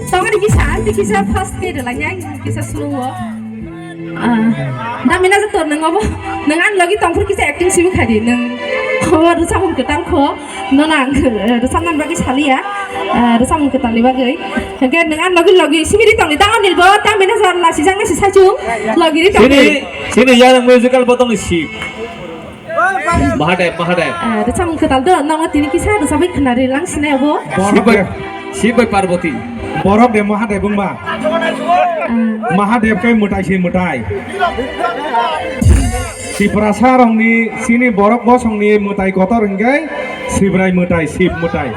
Tong di kisah first ke adalah nyai kisah seluruh. Dah mina satu nengobo, nengan lagi tong pun kisah acting sih bukan neng. Kau rusak pun ketan kau, nonang rusak nan bagi sekali ya, rusak pun ketan lima gay. Kan nengan lagi sih di tong di tangan di bawah tang mina soal nasi sang nasi sajung, lagi di tong. Sini yang musical potong isi. Mahadev. Rusak pun ketan tu, nong tini kisah rusak pun kenari lang sini abo. Sibai Parvati. Borok de Mahadev bungba. Mahadev kai mutai. Si prasarong ni sini borok bosong ni mutai kotor engkai, si brai mutai, sip mutai.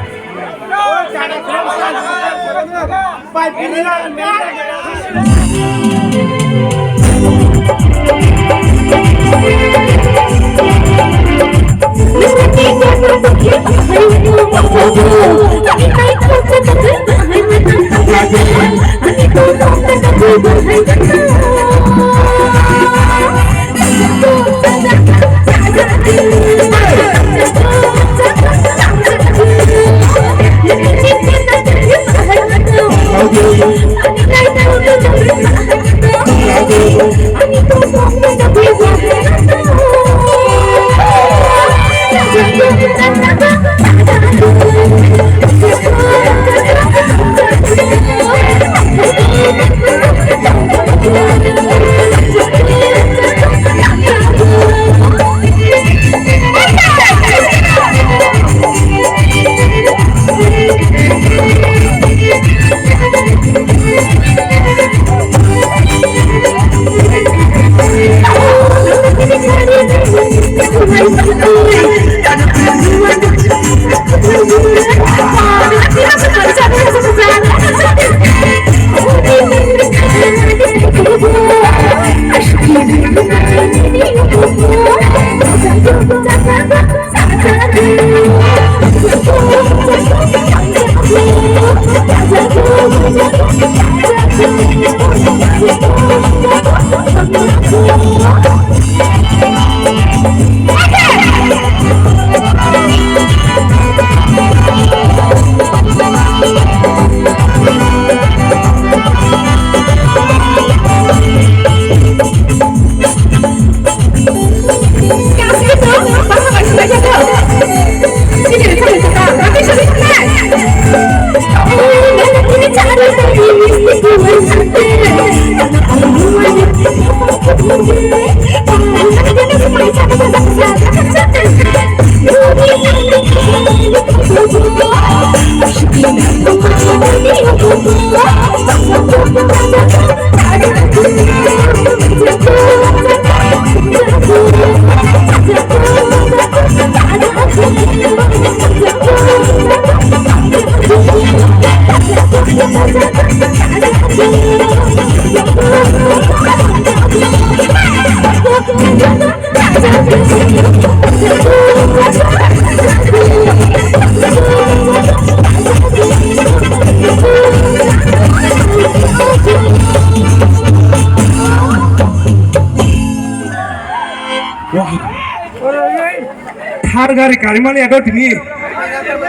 Thar gari karimani ado dini,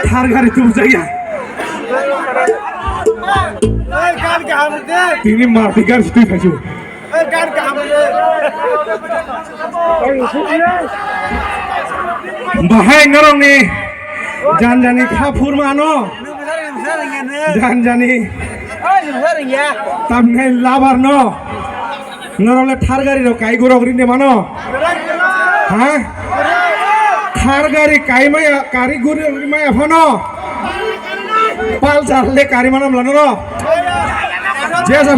thar gari tu bujaya. Dini mati gari situ kaju. Bahai ngarong ni, janjani kapur mano, janjani, tamne labar no, ngarong le thar gari ro kai gurok rinde mano, ha? Thar gari kai maya kari guri maya phono pal charle kari manam lano ro jesa